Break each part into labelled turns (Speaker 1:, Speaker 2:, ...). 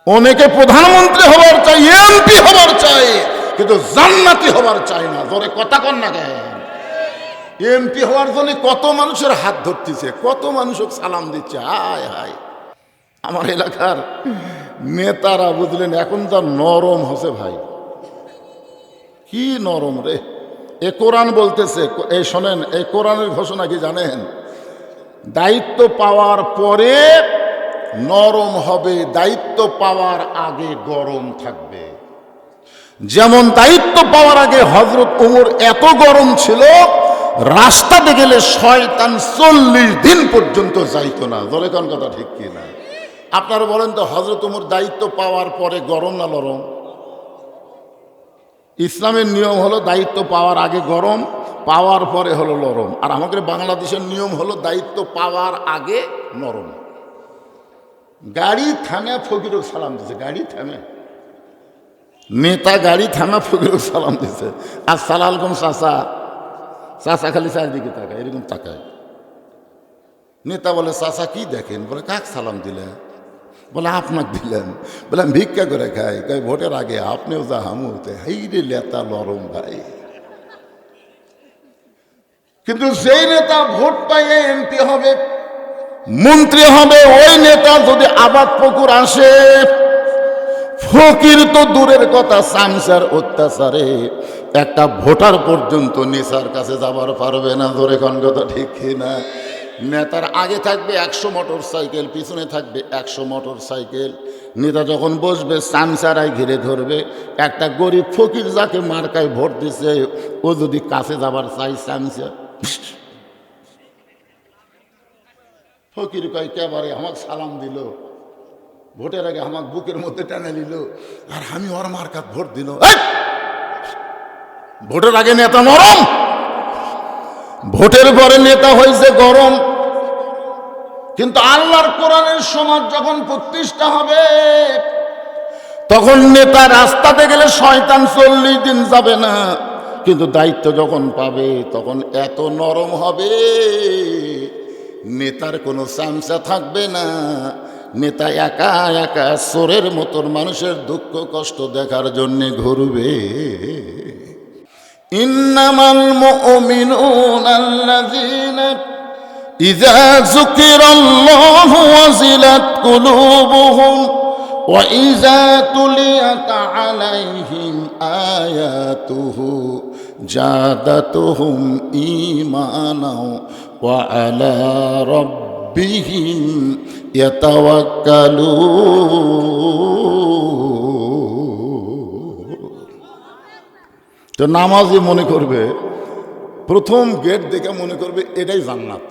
Speaker 1: অনেকে প্রধানমন্ত্রী হবার চাই, এমপি হবার চাই, কিন্তু জান্নাতি হবার চাই না। ধরে কথা কন না কেন? এমপি হওয়ার জন্য কত মানুষের হাত ধরতেছে, কত মানুষ সালাম দিচ্ছে। হায় হায়, আমার এলাকার নেতারা বুঝলেন এখন যা নরম হসে ভাই, কি নরম রে। এ কোরআন বলতেছে, এই শোনেন, এই কোরআনের ঘোষণা কি জানেন? দায়িত্ব পাওয়ার পরে নরম হবে, দায়িত্ব পাওয়ার আগে গরম থাকবে। যেমন দায়িত্ব পাওয়ার আগে হযরত ওমর এত গরম ছিল, রাস্তাতে গেলে শয়তান 40 দিন পর্যন্ত যাইতো না। ধরে কোন কথা ঠিক কি না? আপনারা বলেন তো, হযরত ওমর দায়িত্ব পাওয়ার পরে গরম না নরম? ইসলামের নিয়ম হলো দায়িত্ব পাওয়ার আগে গরম, পাওয়ার পরে হলো নরম। আর আমাদের বাংলাদেশের নিয়ম হলো দায়িত্ব পাওয়ার আগে নরম। গাড়ি থামে ফকিরক সালাম দিছে, গাড়ি থামে, নেতা গাড়ি থামা ফকিরক সালাম দিছে, আসসালামু আলাইকুম চাচা। চাচা খালি চারদিকে তাকায়, এরকম তাকায়। নেতা বলে চাচা কি দেখেন? বলে কাক সালাম দিলেন? বলে আপনাকে দিলেন। বলে আমি ভিক্ষা করে খাই। কই ভোটের আগে আপনিও যা হামু হতে। হাই রে নেতা নরম ভাই। কিন্তু যেই নেতা ভোট পাইয়ে এমপি হবে, মন্ত্রী হবে, ওই নেতা যদি আবাদ পুকুর আসে, ফকির তো দূরের কথা, সামসার অত্যাচারে একটা ভোটার পর্যন্ত নেতার কাছে যাবার পারবে না। ধরে কোন কথা ঠিক না? নেতার আগে থাকবে 100 মোটর সাইকেল, পিছনে থাকবে 100 মোটর সাইকেল। নেতা যখন বসবে সামসারাই ঘিরে ধরবে। একটা গরিব ফকির যাকে মার্কায় ভোট দিছে, ও যদি কাছে যাবার চাই, সামসা ফকির কয় কেবারে আমাকে সালাম দিল, ভোটের আগে আমাকে বুকের মধ্যে টেনে নিল, আর আমি ওর মার্কাত ভোট দিল। ভোটের আগে নেতা নরম, ভোটের পরে নেতা হয়েছে গরম। কিন্তু আল্লাহর কোরআনের সমাজ যখন প্রতিষ্ঠা হবে, তখন নেতা রাস্তাতে গেলে শয়তান 40 দিন যাবে না। কিন্তু দায়িত্ব যখন পাবে, তখন এত নরম হবে, নেতার কোনো চামচা থাকবে না। নেতা একা একা চোরের মতন মানুষের দুঃখ কষ্ট দেখার জন্য ঘুরবে। ইন্নামাল মুমিনুনা আল্লাযীনা ইযা যুকিরাল্লাহু ওয়াজিলাত কুলুবুহুম ওয়া ইযা তুলিয়াত আলাইহিম আয়াতুহু জাদাতুহুম ঈমানাও ওয়া আলা রাব্বিহিম ইয়াতাওয়াক্কালুন। তো নামাজি মনে করবে, প্রথম গেট দেখে মনে করবে এটাই জান্নাত,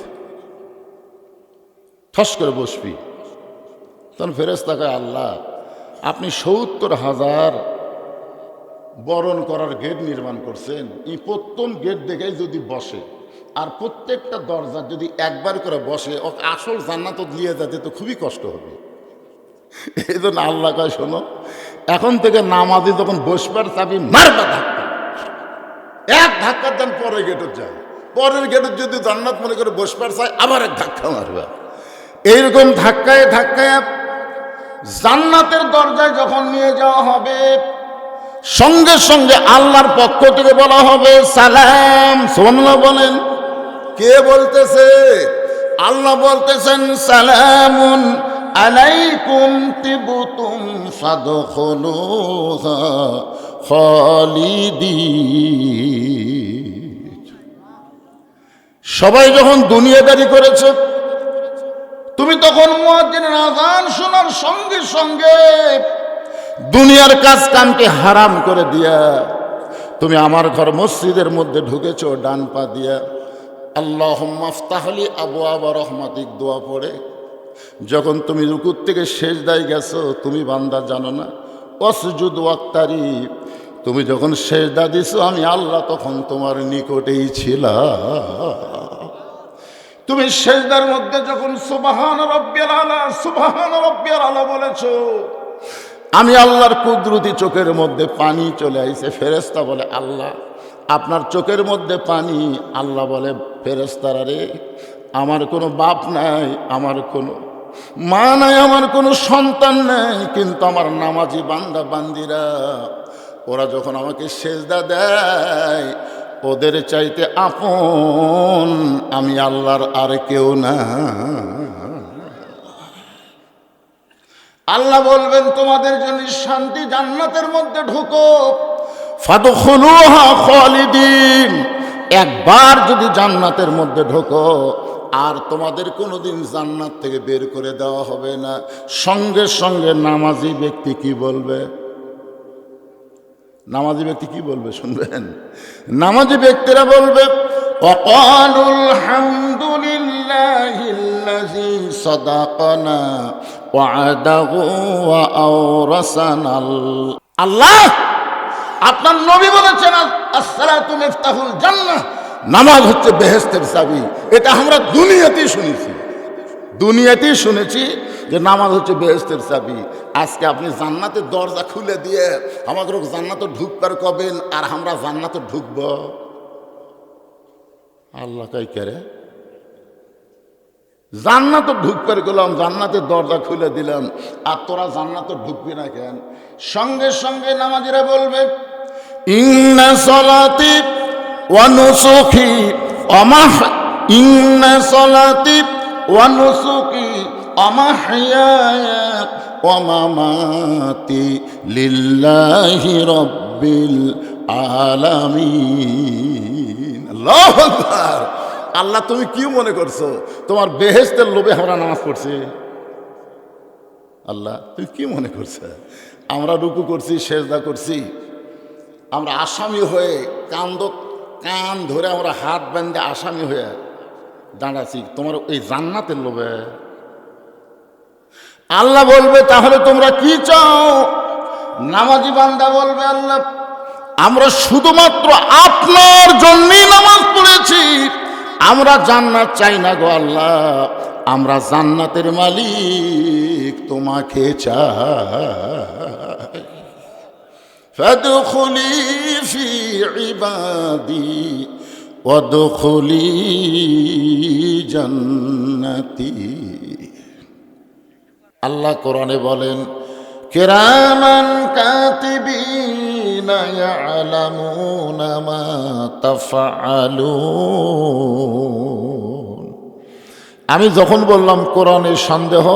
Speaker 1: ঠস করে বসবি। তখন ফেরেশতা কয় আল্লাহ আপনি 70,000 বরণ করার গেট নির্মাণ করছেন, এই প্রথম গেট দেখেই যদি বসে, আর প্রত্যেকটা দরজা যদি একবার করে বসে, ও আসল জান্নাত দিয়ে যেতে তো খুবই কষ্ট হবে। এই জন্য আল্লাহ কয় শোনো, এখন থেকে নামাজি যখন বসবার চাবি মারবা ধাক্কা, এক ধাক্কা দেন পরের গেটত যায়, পরের গেটত যদি জান্নাত মনে করে বসবার চায় আবার এক ধাক্কা মারবা। এইরকম ধাক্কায় ধাক্কায় জান্নাতের দরজায় যখন নিয়ে যাওয়া হবে, সঙ্গে সঙ্গে আল্লাহর পক্ষ থেকে বলা হবে সালাম। সুবহানাল্লাহ বলেন। কে বলতেছে? আল্লাহ বলতেছেন সালামুন আলাইকুম তিবতুম ফাদখুলুহা খালিদিন। সবাই যখন দুনিয়াদারি করেছে, তুমি তখন মুয়াজ্জিনের আযান শোনার সঙ্গে সঙ্গে দুনিয়ার কাজ কামকে হারাম করে দিয়া তুমি আমার ঘর মসজিদের মধ্যে ঢুকেছো ডান পা দিয়া। আল্লাহুম্মা আফতাহলি আবওয়াবা রাহমাতিক দোয়া পড়ে যখন তুমি রুকুর থেকে সেজদায় গেছো, তুমি বান্দা জানো না ওয়াসজুদ ওয়াক্তারিব, তুমি যখন সেজদা দিছো আমি আল্লাহ তখন তোমার নিকটেই ছিলাম। তুমি সেজদার মধ্যে যখন সুবহান রাব্বিয়াল আলা, সুবহান রাব্বিয়াল আলা বলেছো, আমি আল্লাহর কুদরতি চোখের মধ্যে পানি চলে আইছে। ফেরেশতা বলে আল্লাহ আপনার চোখের মধ্যে পানি। আল্লাহ বলে ফেরেশতারা রে, আমার কোনো বাপ নাই, আমার কোনো মা নাই, আমার কোনো সন্তান নেই, কিন্তু আমার নামাজি বান্দা বান্দিরা ওরা যখন আমাকে সেজদা দেয়, ওদের চাইতে আপন আমি আল্লাহর আর কেউ না। আল্লাহ বলবেন তোমাদের জন্য শান্তি, জান্নাতের মধ্যে ঢুকো, ফাদখুলুহা খালিদিন। একবার যদি জান্নাতের মধ্যে ঢোকো আর তোমাদের কোনোদিন জান্নাত থেকে বের করে দেওয়া হবে না। সঙ্গে সঙ্গে নামাজি ব্যক্তি কি বলবে? নামাজি ব্যক্তি কি বলবে শুনবেন? নামাজি ব্যক্তিরা বলবে ওয়াকালুল হামদুলিল্লাহিল্লাযী সাদাকানা ওয়া'দাহু ওয়া আওরাসানাল। আল্লাহ আপনার নবী বলেছেন আসসালাতু মিফতাহুল জান্নাহ, নামাজ হচ্ছে বেহেশতের চাবি। এটা আমরা দুনিয়াতেই শুনেছি যে নামাজ হচ্ছে বেহেশতের চাবি। আজকে আপনি জান্নাতের দরজা খুলে দিয়ে আমাদের জান্নাতে ঢুকবার কবেন, আর আমরা জান্নাতে ঢুকব? আল্লাহ কাই করে জান্নাতে ঢুকবার গেলাম, জান্নাতের দরজা খুলে দিলাম, আর তোরা জান্নাতে ঢুকবি না কেন? সঙ্গে সঙ্গে নামাজিরা বলবে ইন্না সলাতি ওয়া নুসুকি ইন্না সলাতি ওয়া নুসুকি ওয়া মাহইয়ায়া ওয়া মামাতি লিল্লাহি রাব্বিল আলামিন। আল্লাহু আকবার। আল্লাহ তুমি কি মনে করছো তোমার বেহেশতের লোভে আমরা নামাজ পড়ছি? আল্লাহ তুমি কি মনে করছো আমরা রুকু করছি, সেজদা করছি, আমরা আসামি হয়ে কান ধরে আমরা হাত বেঁধে আসামি হয়ে দাঁড়াচ্ছি তোমার এই জান্নাতের লোভে? আল্লাহ বলবে তাহলে তোমরা কি চাও? নামাজি বান্দা বলবে আল্লাহ আমরা শুধুমাত্র আপনার জন্যই নামাজ পড়েছি, আমরা জান্নাত চাই না গো আল্লাহ, আমরা জান্নাতের মালিক তোমাকে চাই। ফাদখুলি ফি ইবাদি ওয়াদখুলি জান্নাতি। আল্লাহ কোরআনে বলেন কিরামান কাতিবিনা ইয়ালামুনা মা তাফআলুন। আমি যখন বললাম কোরআনের সন্দেহ,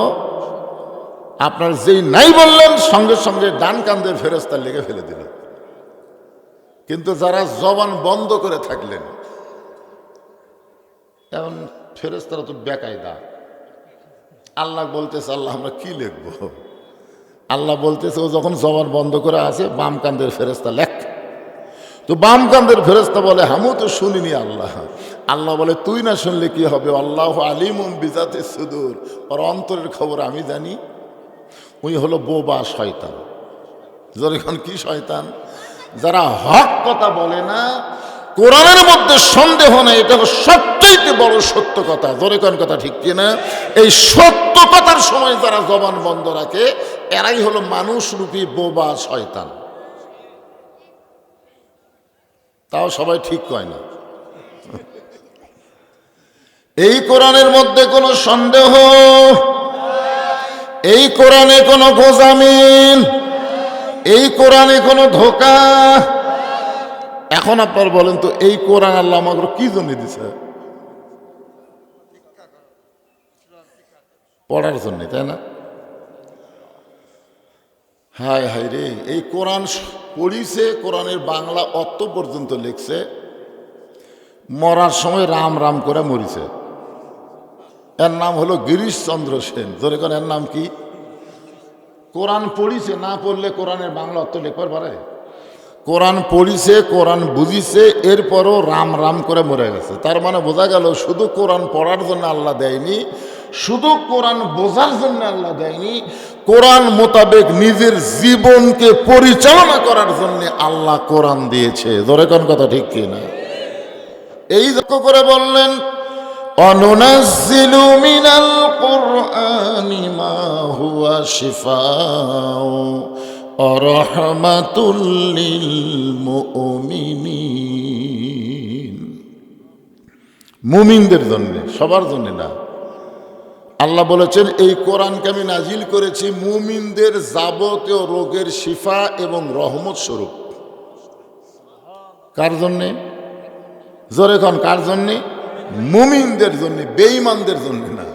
Speaker 1: আপনার যেই নাই বললেন সঙ্গে সঙ্গে ডান কান্দের ফেরেশতা লেগে ফেলে দিল। কিন্তু যারা জবান বন্ধ করে থাকলেন, এখন ফেরেশতারা তো বেকায়দা। আল্লাহ বলতেছে আল্লাহ আমরা কি লিখবো? আল্লাহ বলতেছে ও যখন জবান বন্ধ করে আছে বাম কান্দের ফেরেশতা লেখ। তো বাম কান্দের ফেরেশতা বলে আমিও তো শুনিনি আল্লাহ। আল্লাহ বলে তুই না শুনলে কি হবে? আল্লাহু আলিমুম বিজাতিস সুদূর, ওর অন্তরের খবর আমি জানি। উনি হলো বোবা শয়তান। যখন কি শয়তান? যারা হক কথা বলে না, কোরআনের মধ্যে সন্দেহ নেই, এটা হলো সবচেয়ে বড় সত্য কথা। জোরে কোন কথা ঠিক কিনা? এই সত্য কথার সময় যারা জবান বন্ধ রাখে এরাই হলো মানুষরূপী বোবা শয়তান। তাও সবাই ঠিক কয় না। এই কোরআনের মধ্যে কোনো সন্দেহ, এই কোরআনে কোনো গোজামিন, এই কোরআনে কোনো ধোঁকা। এখন আপনার বলেন তো এই কোরআন আল্লাহ আমাকে কি জন্য দিছে? পড়ার জন্য, তাই না? হায় হায় রে, এই কোরআন পড়িছে, কোরআনের বাংলা অর্থ পর্যন্ত লিখছে, মরার সময় রাম রাম করে মরিছে। এর নাম হলো গিরিশচন্দ্র সেন। ধরে কোন এর নাম কি? কোরআন পড়িছে, না পড়লে কোরআনের বাংলা অর্থ লিখবার পারে? কোরআন পড়িছে, কোরআন বুঝিছে, এরপরও রাম রাম করে মরে গেছে। তার মানে বোঝা গেল শুধু কোরআন পড়ার জন্য আল্লাহ দেয়নি, শুধু কোরআন বোঝার জন্য আল্লাহ দেয়নি, কোরআন মোতাবেক নিজের জীবনকে পরিচালনা করার জন্য আল্লাহ কোরআন দিয়েছে। ধরে কোন কথা ঠিক কিনা? এই লক্ষ্য করে বললেন অনুনাজ্জিলু মিনাল কুরআনি মা হুয়া শিফাউ ওয়া রাহমাতুল লিল মুমিনিন। মুমিনদের জন্য, সবার জন্য না। আল্লাহ বলেছেন এই কোরআনকে আমি নাজিল করেছি মুমিনদের যাবতীয় রোগের শিফা এবং রহমত স্বরূপ। কার জন্যে? জোরে কোন কার জন্যে? মুমিনদের জন্য, বেঈমানদের জন্য না।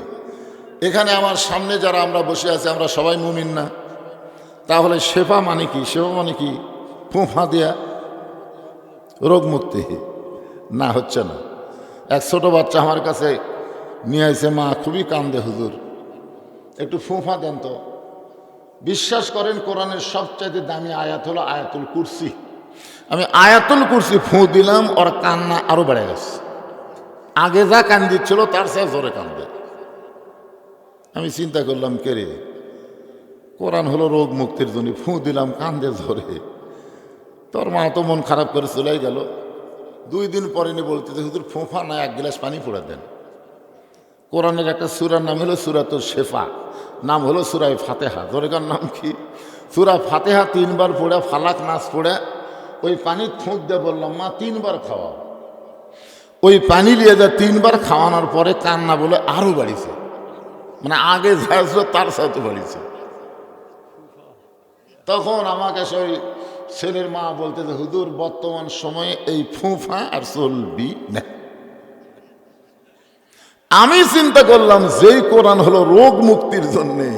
Speaker 1: এখানে আমার সামনে যারা আমরা বসে আছি আমরা সবাই মুমিন না? তাহলে শেফা মানে কি? শেফা মানে কি? ফুঁফা দিয়া রোগ মুক্তি না, হচ্ছে না। এক ছোট বাচ্চা আমার কাছে নিয়ে আসে, মা খুবই কান্দে, হুজুর একটু ফুঁফা দেন তো। বিশ্বাস করেন কোরআনের সবচাইতে দামি আয়াত হলো আয়াতুল কুরসি। আমি আয়াতুল কুরসি ফু দিলাম, ওর কান্না আরো বেড়ে গেছে। আগে যা কান দিচ্ছিল তার সাথে জোরে কান্দে। আমি চিন্তা করলাম, কে রে, কোরআন হলো রোগ মুক্তির জন্য, ফু দিলাম কান্দে জোরে। তোর মা তো মন খারাপ করে চলেই গেল। 2 দিন পরে নিয়ে বলতে, হুজুর ফোঁফা না, 1 গ্লাস পানি পড়ে দেন। কোরআনের একটা সূরার নাম হলো সূরাতুল শেফা, নাম হলো সূরায়ে ফাতিহা। জোরেকার নাম কি? সূরা ফাতিহা 3 বার পড়ে, ফালাক নাস পড়ে ওই পানি ফুঁক দিয়ে বললাম, মা 3 বার খাওয়াও। ওই পানি নিয়ে যা 3 বার খাওয়ানোর পরে কান্না বলে আরো বাড়িছে, মানে আগে যা ছিল তার সাথে বাড়িছে। তখন আমাকে সেই ছেলের মা বলতে যে, হুজুর বর্তমান সময়ে এই ফুঁফা আর চলবি না। আমি চিন্তা করলাম, যেই কোরআন হলো রোগ মুক্তির জন্যে,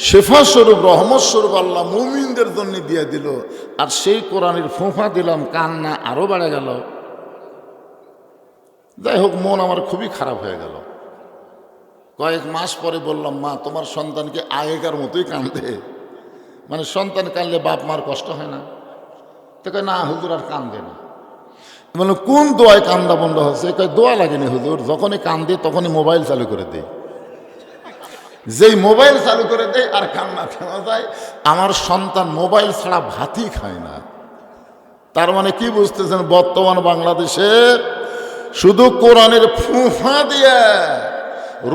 Speaker 1: শেফা স্বরূপ, রহমত স্বরূপ আল্লাহ মুমিনদের জন্য দিয়ে দিল, আর সেই কোরআনের ফুঁফা দিলাম, কান্না আরো বেড়ে গেল। যাই হোক, মন আমার খুবই খারাপ হয়ে গেল। কয়েক মাস পরে বললাম, মা তোমার সন্তানকে আগেকার মতোই কান্দে, মানে সন্তান কাঁদলে বাপ মার কষ্ট হয় না? তো কয়, না হুজুর আর কান্দে না। মানে কোন দোয়ায় কান্দা বন্ধ হচ্ছে? কয়, দোয়া লাগেনি হুজুর, যখনই কান্দে তখনই মোবাইল চালু করে দেয়। যেই মোবাইল চালু করে দেয় আর কান্না থেমে যায়। আমার সন্তান মোবাইল ছাড়া ভাতই খায় না। তার মানে কি বুঝতেছেন, বর্তমান বাংলাদেশে শুধু কোরআনের ফুঁফা দিয়ে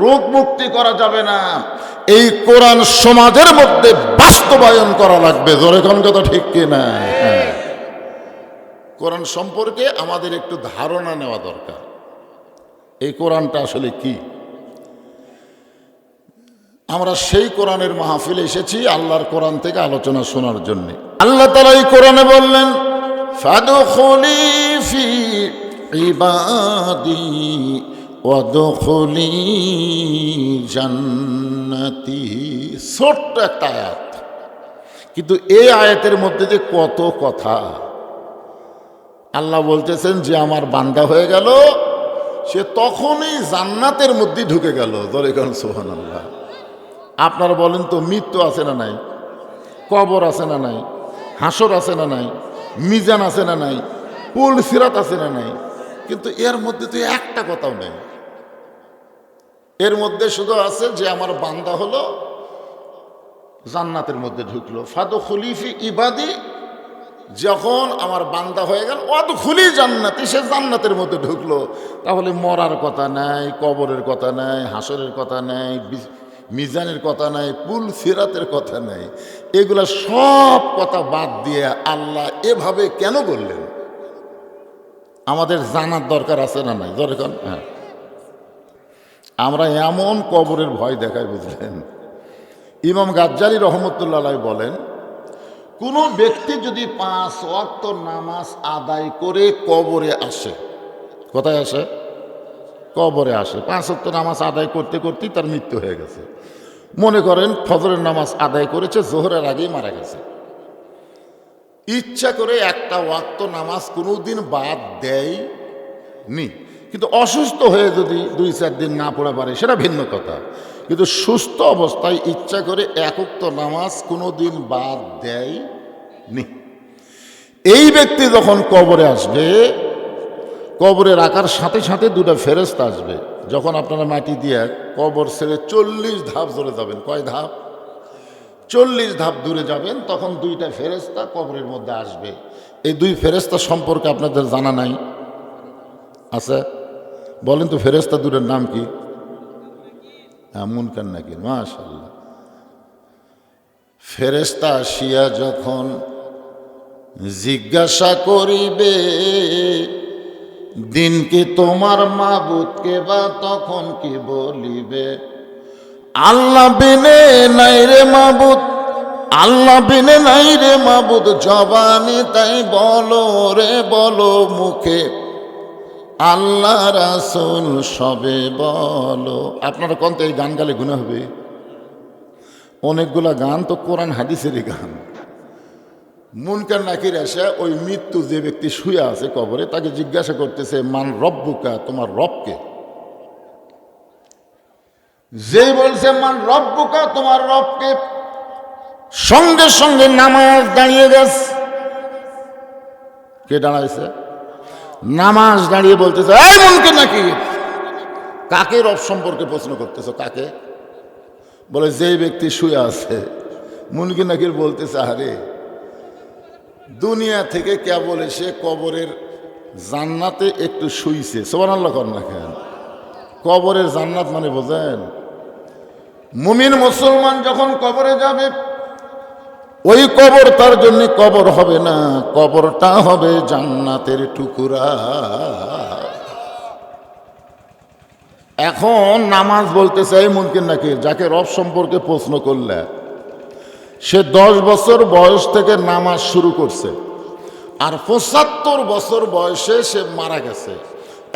Speaker 1: রোগ মুক্তি করা যাবে না, এই কোরআন সমাজের মধ্যে বাস্তবায়ন করা লাগবে। জোরে কোন কথা ঠিক কিনা? হ্যাঁ, কোরআন সম্পর্কে আমাদের একটু ধারণা নেওয়া দরকার। এই কোরআনটা আসলে কি? আমরা সেই কোরআনের মাহফিলে এসেছি আল্লাহর কোরআন থেকে আলোচনা শোনার জন্য। আল্লাহ তাআলা এই কোরআনে বললেন, ফাদখুলি ফি ইবাদি ওয়াদখুলি জান্নাতি। ছোট্ট একটা আয়াত, কিন্তু এই আয়াতের মধ্যে যে কত কথা। আল্লাহ বলতেছেন যে আমার বান্দা হয়ে গেল, সে তখনই জান্নাতের মধ্যে ঢুকে গেল। ধরে গেল সুবহানাল্লাহ। আপনারা বলেন তো, মৃত্যু আছে না নাই? কবর আছে না নাই? হাসর আছে না নাই? মিজান আছে না নাই? পুল সিরাত আছে না নাই? কিন্তু এর মধ্যে তো একটা কথাও নেই। এর মধ্যে শুধু আছে যে আমার বান্দা হলো, জান্নাতের মধ্যে ঢুকলো। ফাদখুলি ফি ইবাদি, যখন আমার বান্দা হয়ে গেল, ওয়াদখুলি জান্নাতি, সে জান্নাতের মধ্যে ঢুকলো। তাহলে মরার কথা নাই, কবরের কথা নাই, হাসরের কথা নাই, মিজানের কথা নাই, পুল সিরাতের কথা নাই। এগুলা সব কথা বাদ দিয়ে আল্লাহ এভাবে কেন বললেন? আমাদের জানার দরকার আছে না নাই? দরকার। হ্যাঁ, আমরা এমন কবরের ভয় দেখাই, বুঝলেন? ইমাম গাজ্জালী রহমতুল্লাহ আলাইহি বলেন, কোনো ব্যক্তি যদি 5 ওয়াক্ত নামাজ আদায় করে কবরে আসে, কোথায় আসে? কবরে আসে। 5 ওয়াক্ত নামাজ আদায় করতে করতেই তার মৃত্যু হয়ে গেছে। মনে করেন ফজরের নামাজ আদায় করেছে, জোহরের আগেই মারা গেছে। ইচ্ছা করে একটা ওয়াক্ত নামাজ কোনোদিন বাদ দেয়নি, কিন্তু অসুস্থ হয়ে যদি 2-4 দিন না পড়ে পারে সেটা ভিন্ন কথা। কিন্তু সুস্থ অবস্থায় ইচ্ছা করে এক ওয়াক্ত নামাজ কোনোদিন বাদ দেয়নি। এই ব্যক্তি যখন কবরে আসবে, কবরে রাখার সাথে সাথে 2টা ফেরেশতা আসবে। যখন আপনারা মাটি দিয়ে কবর ছেড়ে 40 ধাপ দূরে যাবেন, কয় ধাপ? 40 ধাপ দূরে যাবেন, তখন 2টা ফেরেশতা কবরের মধ্যে আসবে। এই 2 ফেরেশতা সম্পর্কে আপনাদের জানা নাই? আছে? বলেন তো, ফেরেশতা 2টার নাম কি? মুনকার নাকির। মাশাআল্লাহ। ফেরেশতা আসিয়া যখন জিজ্ঞাসা করিবে, দিন কি তোমার মাবুদকে, বা তখন কি বলিবে? আল্লাহ বিনে নাই রে মাবুদ, আল্লাহ বিনে নাই রে মাবুদ, জবানে তাই বলো রে বলো মুখে, আল্লাহ রাসূল সবে বলো। আপনারা কোন তো এই গান গালে গুনাহ হবে? অনেকগুলা গান তো কোরআন হাদিসেরই গান। মুনকার নাকির এসে ওই মৃত্যু যে ব্যক্তি শুয়ে আছে কবরে তাকে জিজ্ঞাসা করতেছে, মান রব্বুকা, তোমার রবকে? যেই বলছে মান রব্বুকা, তোমার রবকে, সঙ্গে সঙ্গে নামাজ দাঁড়িয়ে গেছে। কে দাঁড়াইছে? নামাজ দাঁড়িয়ে বলতেছে, এই মুনকার নাকির, কাকে রব সম্পর্কে প্রশ্ন করতেছ? কাকে? বলে যেই ব্যক্তি শুয়ে আছে। মুনকার নাকির বলতেছে, আরে দুনিয়া থেকে কেবল এসে কবরের জান্নাতে একটু শুইছে। সুবহানাল্লাহ কর না কেন? কবরের জান্নাত মানে বোঝেন? মুমিন মুসলমান যখন কবরে যাবে, ওই কবর তার জন্য কবর হবে না, কবরটা হবে জান্নাতের টুকরা। এখন নামাজ বলতেছে, এই মুনকার নাকির, যাকে রব সম্পর্কে প্রশ্ন করলে, সে 10 বছর বয়স থেকে নামাজ শুরু করছে, আর 75 বছর বয়সে সে মারা গেছে।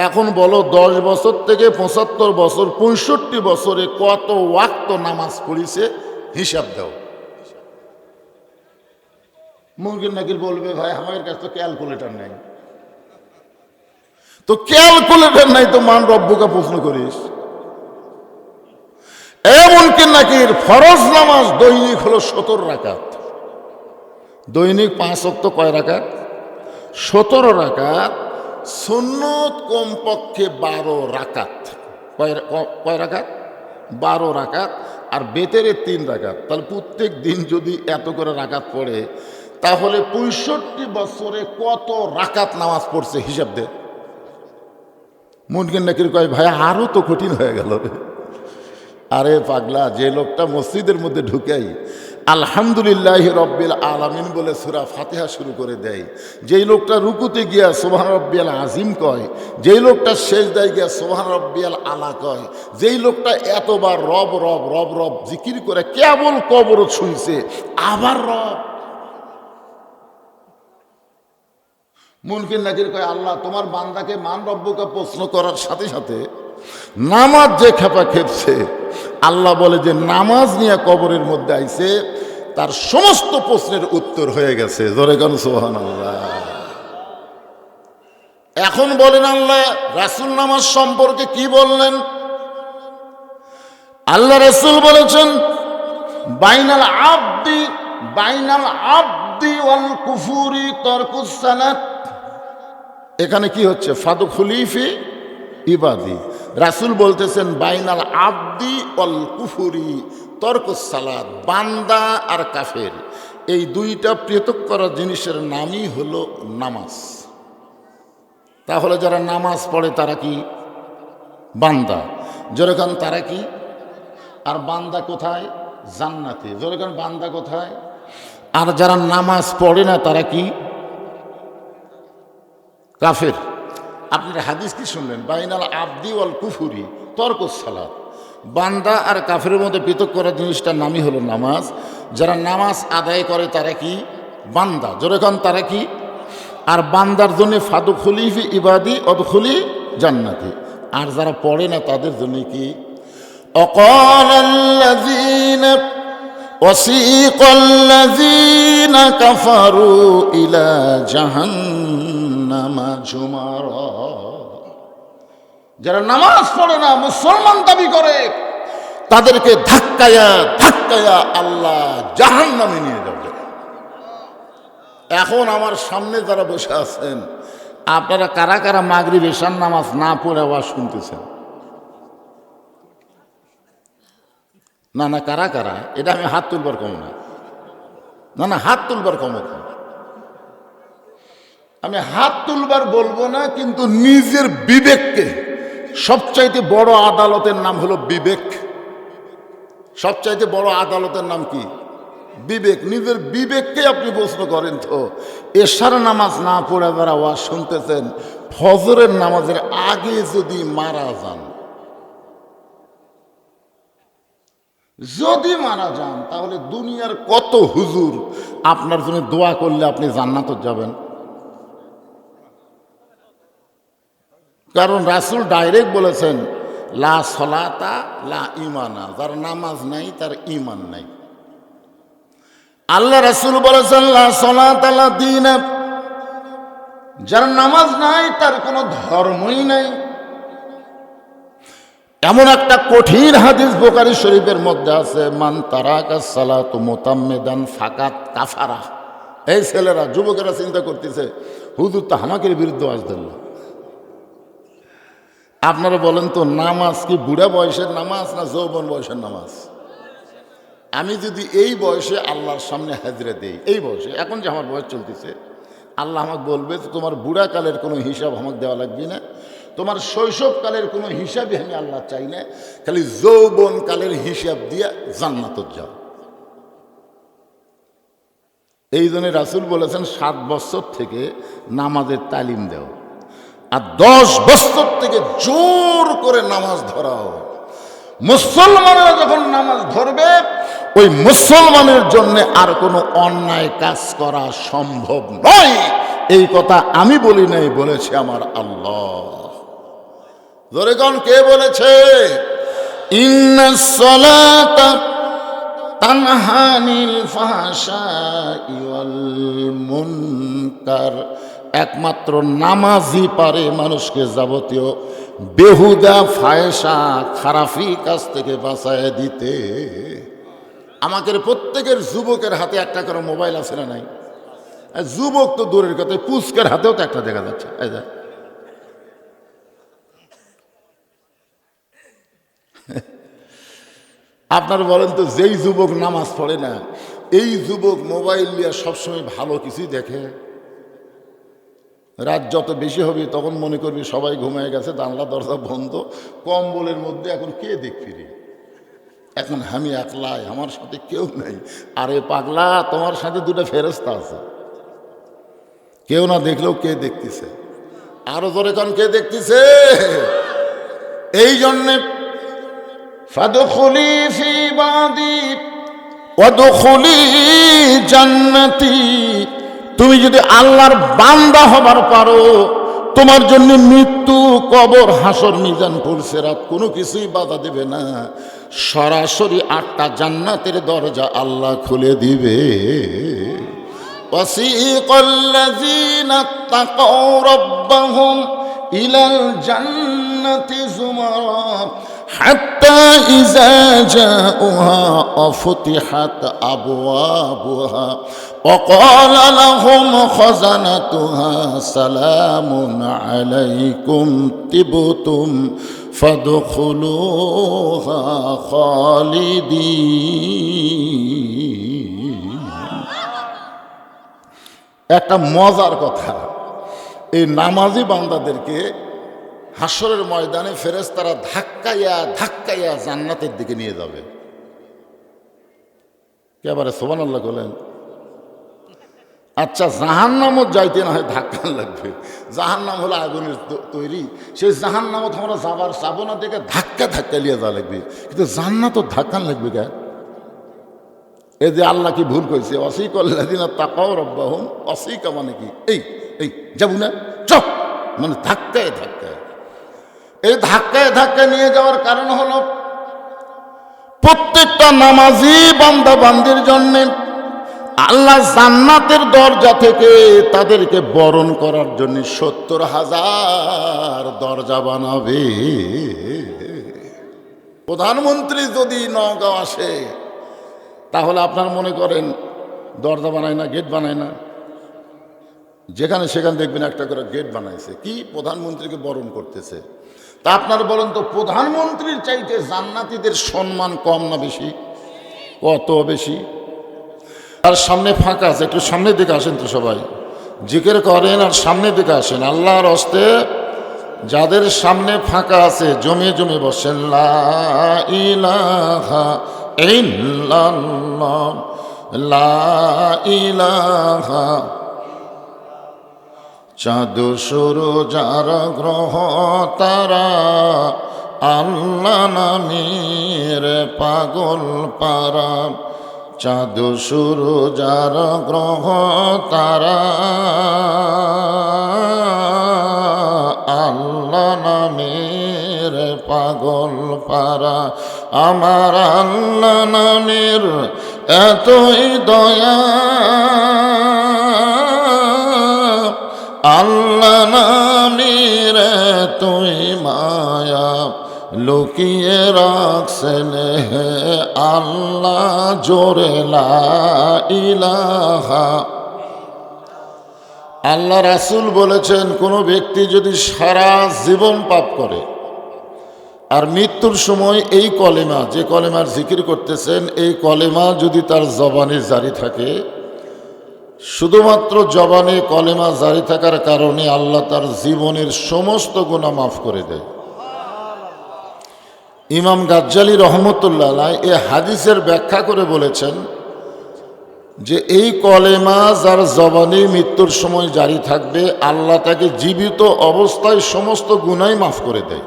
Speaker 1: এখন বলো 10 বছর থেকে 75 বছর, 65 বছরে কত ওয়াক্ত নামাজ পড়িছে হিসাব দাও। মুনকার নাকির বলবে, ভাই আমার কাছে তো ক্যালকুলেটর নাই। তো ক্যালকুলেটর নাই তো মান রব্বুকা প্রশ্ন করিস? মুনকার নাকির, ফরজ নামাজ দৈনিক হলো 17 রাকাত। দৈনিক 5 ওয়াক্ত কয় রাকাত? 17 রাকাত। সুন্নত কমপক্ষে 12 রাকাত। কয় রাকাত? 12 রাকাত। আর বেতেরে 3 রাকাত। তাহলে প্রত্যেক দিন যদি এত করে রাকাত পড়ে, তাহলে 65 বছরে কত রাকাত নামাজ পড়ছে হিসাব দে। মুনকার নাকির কয়, ভাই আরো তো কঠিন হয়ে গেল। আরে পাগলা, যে লোকটা মসজিদের মধ্যে ঢুকেই আলহামদুলিল্লাহ রব্বিল আলামিন বলে সূরা ফাতিহা শুরু করে দেয়, যেই লোকটা রুকুতে গিয়া সুবহান রব্বিয়াল আজিম কয়, যেই লোকটা সেজদায় গিয়া সুবহান রব্বিয়াল আলা কয়, যেই লোকটা এতবার রব রব রব রব জিকির করে কেবল কবর ছুঁইছে, আবার রব। মুনকার নাকির কয়, আল্লাহ তোমার বান্দাকে মান রব্বুকা প্রশ্ন করার সাথে সাথে নামাজ যে খেপা খেপছে, আল্লাহ বলে যে নামাজ নিয়ে কবরের মধ্যে আইছে, তার সমস্ত প্রশ্নের উত্তর হয়ে গেছে। জোরে গান সুবহানাল্লাহ। এখন বলেন আল্লাহ রাসূল নামাজ সম্পর্কে কি বললেন? আল্লাহ রাসূল বলেছেন, বাইনাল আবদি ওয়াল কুফুরি তারকুস সালাত। এখানে কি হচ্ছে? ফাদখুলি ফি ইবাদি। রাসূল বলতেছেন বাইনাল আবদি ওয়াল কুফুরি তরকুস সালাত, বান্দা আর কাফের, এই দুইটা পৃথক করা জিনিসের নামই হলো নামাজ। তাহলে যারা নামাজ পড়ে তারা কি? বান্দা। যেরকম তারা কি? আর বান্দা কোথায়? জান্নাতে। যেরকম বান্দা কোথায়? আর যারা নামাজ পড়ে না তারা কি? কাফের। আপনার হাদিস কি শুনলেন? বাইনাল আবদি ওয়াল কুফুরি তরকুস সালাত, বান্দা আর কাফের মধ্যে পৃথক করা জিনিসটার নামই হলো নামাজ। যারা নামাজ আদায় করে তারা কি? বান্দা। যেরকম তারা কি? আর বান্দার জন্য ফাদখুলি ফি ইবাদি অদখুলি জান্নাতি। আর যারা পড়ে না তাদের জন্য কি? অকালাল্লাযীনা ওয়াসীকাল্লাযীনা কাফারু ইলা জাহান্নামা যুমারা। যারা নামাজ পড়ে না, মুসলমান দাবি করে, তাদেরকে ধাক্কায়া ধাক্কায়া আল্লাহ জাহান্নামে নিয়ে যাবে। এখন আমার সামনে যারা বসে আছেন, আপনারা কারা কারা মাগরিব এশার নামাজ না পড়ে আওয়াজ শুনতেছেন? না না, কারা কারা? এটা আমি হাত তুলবার কম না, না না, হাত তুলবার কম। আমি হাত তুলবার বলবো না, কিন্তু নিজের বিবেককে, সবচাইতে বড় আদালতের নাম হলো বিবেক। সবচাইতে বড় আদালতের নাম কি? বিবেক। নিজের বিবেককে আপনি প্রশ্ন করেন তো, এশার নামাজ না পড়ে যারা ওয়াজ শুনতেছেন, ফজরের নামাজের আগে যদি মারা যান, যদি মারা যান তাহলে দুনিয়ার কত হুজুর আপনার জন্য দোয়া করলে আপনি জান্নাতে যাবেন। কারণ রাসূল ডাইরেক্ট বলেছেন, লা সলাতা লা ইমানা, যার নামাজ নাই তার ঈমান নাই। আল্লাহ রাসূল বলেছেন, লা সলাতা লা দীন, যার নামাজ নাই তার কোনো ধর্মই নাই। এমন একটা কঠিন হাদিস বুখারী শরীফের মধ্যে আছে, মান তারাকা সালাতু মুতাম্মিদান ফাকাত কাফারা। এই ছেলেরা, যুবকেরা চিন্তা করতেছে, হুজুর তো হামাকের বিরুদ্ধে আওয়াজ দিল। আপনারা বলেন তো, নামাজ কি বুড়া বয়সের নামাজ না যৌবন বয়সের নামাজ? আমি যদি এই বয়সে আল্লাহর সামনে হাজিরা দেই, এই বয়সে, এখন যে আমার বয়স চলতেছে, আল্লাহ আমাকে বলবে তোমার বুড়াকালের কোনো হিসাব আমাকে দেওয়া লাগবে না, তোমার শৈশবকালের কোনো হিসাবই আমি আল্লাহ চাই না, খালি যৌবনকালের হিসাব দিয়া জান্নাতে যাও। এই জন্য রাসূল বলেছেন 7 বছর থেকে নামাজের তালিম দাও, আর 10 বছর থেকে জোর করে নামাজ ধরাও। মুসলমানরা যখন নামাজ ধরবে, ওই মুসলমানের জন্য আর কোনো অন্যায় কাজ করা সম্ভব নয়। এই কথা আমি বলি নাই, বলেছে আমার আল্লাহ। জোরেগণ কে বলেছে? ইন্নাস সালাতা তানহা আনিল ফাহশাই ওয়াল মুনকার। একমাত্র নামাজই পারে মানুষকে যাবতীয় বেহুদা ফায়সা খারাপি কাজ থেকে বাঁচায় দিতে। আমাদের প্রত্যেকের যুবকের হাতে একটা করে মোবাইল আছে না নাই? যুবক তো দূরের কথা, পুচকের হাতেও তো একটা দেখা যাচ্ছে। আপনার বলেন তো, যেই যুবক নামাজ পড়ে না, এই যুবক মোবাইল নিয়ে সবসময় ভালো কিছুই দেখে। রাত যত বেশি হবে তখন মনে করবি সবাই ঘুমিয়ে গেছে, জানলা দরজা বন্ধ, কম্বলের মধ্যে এখন কে দেখবি রে? এখন আমি একলাই, আমার সাথে কেউ নেই। আরে পাগলা, তোমার সাথে 2টা ফেরেশতা আছে, কেউ না দেখলেও কে দেখতেছে? আরো জোরে কান, কে দেখতেছে? এই জন্যে ফাদখুলি ফি ইবাদি ওয়াদখুলি জান্নাতি। তুমি যদি আল্লাহর বান্দা হবার পারো, তোমার জন্য মৃত্যু, কবর, হাসর, মিজান, পুলসিরাত কোনো কিছুই বাধা দেবে না। সরাসরি 8টা জান্নাতের দরজা আল্লাহ খুলে দিবে। ওয়াসিকাল্লাযীনা তাকাউ রাব্বাহুম ইলাল জান্নাতি যুমারা হাত্তা ইযা জাউহা ওয়াফতিহাত আবওয়াবুহা وقال لهم خزنتها سلام عليكم طبتم فادخلوها خالدين। একটা মজার কথা, এই নামাজি বান্দাদেরকে হাসরের ময়দানে ফেরেশতারা ধাক্কাইয়া ধাক্কাইয়া জান্নাতের দিকে নিয়ে যাবে। এবারে সুবহানাল্লাহ বলেন। আচ্ছা, জাহান্নামও যাইতে না হয় ধাক্কা লাগবে। জাহান্নাম হলো আগুনের তৈরি, সেই জাহান্নামত আমরা যাবার চাবো না, দেখে ধাক্কা ধাক্কা লিয়ে যা লাগবে, কিন্তু জান্নাতও ধাক্কা লাগবে। কে? এই যে আল্লাহ কি ভুল করেছে? ওয়াসিকাল্লাযীনা তাকাউ রাব্বাহুম, ওয়াসিকা মানে কি? এই যাবো না, চপ, মানে ধাক্কায় ধাক্কায়। এই ধাক্কায় ধাক্কায় নিয়ে যাওয়ার কারণ হলো, প্রত্যেকটা নামাজি বান্দা বান্দির জন্যে আল্লাহ জান্নাতের দরজা থেকে তাদেরকে বরণ করার জন্য 70,000 দরজা বানাবে। প্রধানমন্ত্রী যদি নওগাঁও আসে, তাহলে আপনার মনে করেন দরজা বানায় না, গেট বানায় না? যেখানে সেখানে দেখবেন একটা করে গেট বানাইছে, কি প্রধানমন্ত্রীকে বরণ করতেছে। তা আপনার বলেন তো, প্রধানমন্ত্রীর চাইতে জান্নাতীদের সম্মান কম না বেশি? কত বেশি? আর সামনে ফাঁকা আছে, একটু সামনের দিকে আসেন তো সবাই, জিকির করেন আর সামনের দিকে আসেন। আল্লাহর হস্তে যাদের সামনে ফাঁকা আছে জমে জমে বসেন। লা ইলাহা ইল্লাল্লাহ, লা ইলাহা। চাঁদ সূরজ আর গ্রহ তারা আল্লাহ নামের পাগল পারা, চাঁদ সূরজ আর গ্রহ তারা, আল্লাহ নামের পাগল পারা। আমার আল্লাহ নামের এতই দয়া, আল্লাহ নামের এতই মায়া, লুকিয়ে রাখছেন হে আল্লাহ জোরে লা ইলাহা। আল্লাহ রাসূল বলেছেন, কোনো ব্যক্তি যদি সারা জীবন পাপ করে আর মৃত্যুর সময় এই কলেমা, যে কলেমার জিকির করতেছেন, এই কলেমা যদি তার জবানে জারি থাকে, শুধুমাত্র জবানে কলেমা জারি থাকার কারণে আল্লাহ তার জীবনের সমস্ত গুনাহ মাফ করে দেয়। ইমাম গাজ্জালী রহমতুল্লাহ আলাইহি এই হাদিসের ব্যাখ্যা করে বলেছেন যে এই কলেমা যার জবানে মৃত্যুর সময় জারি থাকবে, আল্লাহ তাকে জীবিত অবস্থায় সমস্ত গুনাহ মাফ করে দেয়।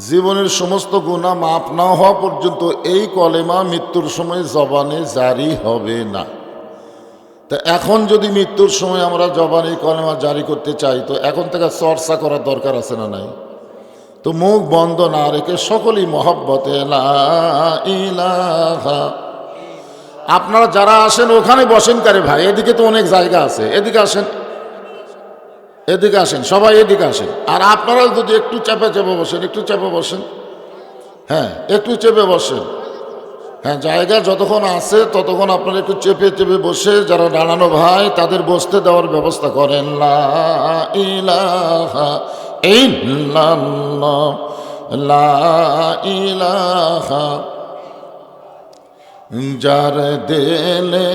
Speaker 1: জীবনের সমস্ত গুনাহ মাফ না হওয়া পর্যন্ত এই কলেমা মৃত্যুর সময় জবানে জারি হবে না। তা এখন যদি মৃত্যুর সময় আমরা জবানে কলেমা জারি করতে চাই, তো এখন থেকে চর্চা করার দরকার আছে না নাই? তো মুখ বন্ধ না রেখে সকলেই মহব্বতে লা ইলাহা। আপনারা যারা আসেন ওখানে বসেন কারে ভাই, এদিকে তো অনেক জায়গা আছে, এদিকে আসেন, এদিকে আসেন, সবাই এদিকে আসেন। আর আপনারা যদি একটু চেপে চেপে বসেন, একটু চেপে বসেন, হ্যাঁ একটু চেপে বসেন, হ্যাঁ জায়গা যতক্ষণ আছে ততক্ষণ আপনারা একটু চেপে চেপে বসে, যারা দাঁড়ানো ভাই তাদের বসতে দেওয়ার ব্যবস্থা করেন। লা ইলাহা ইল্লাল্লাহ, লা ইলাহা। যার দিলে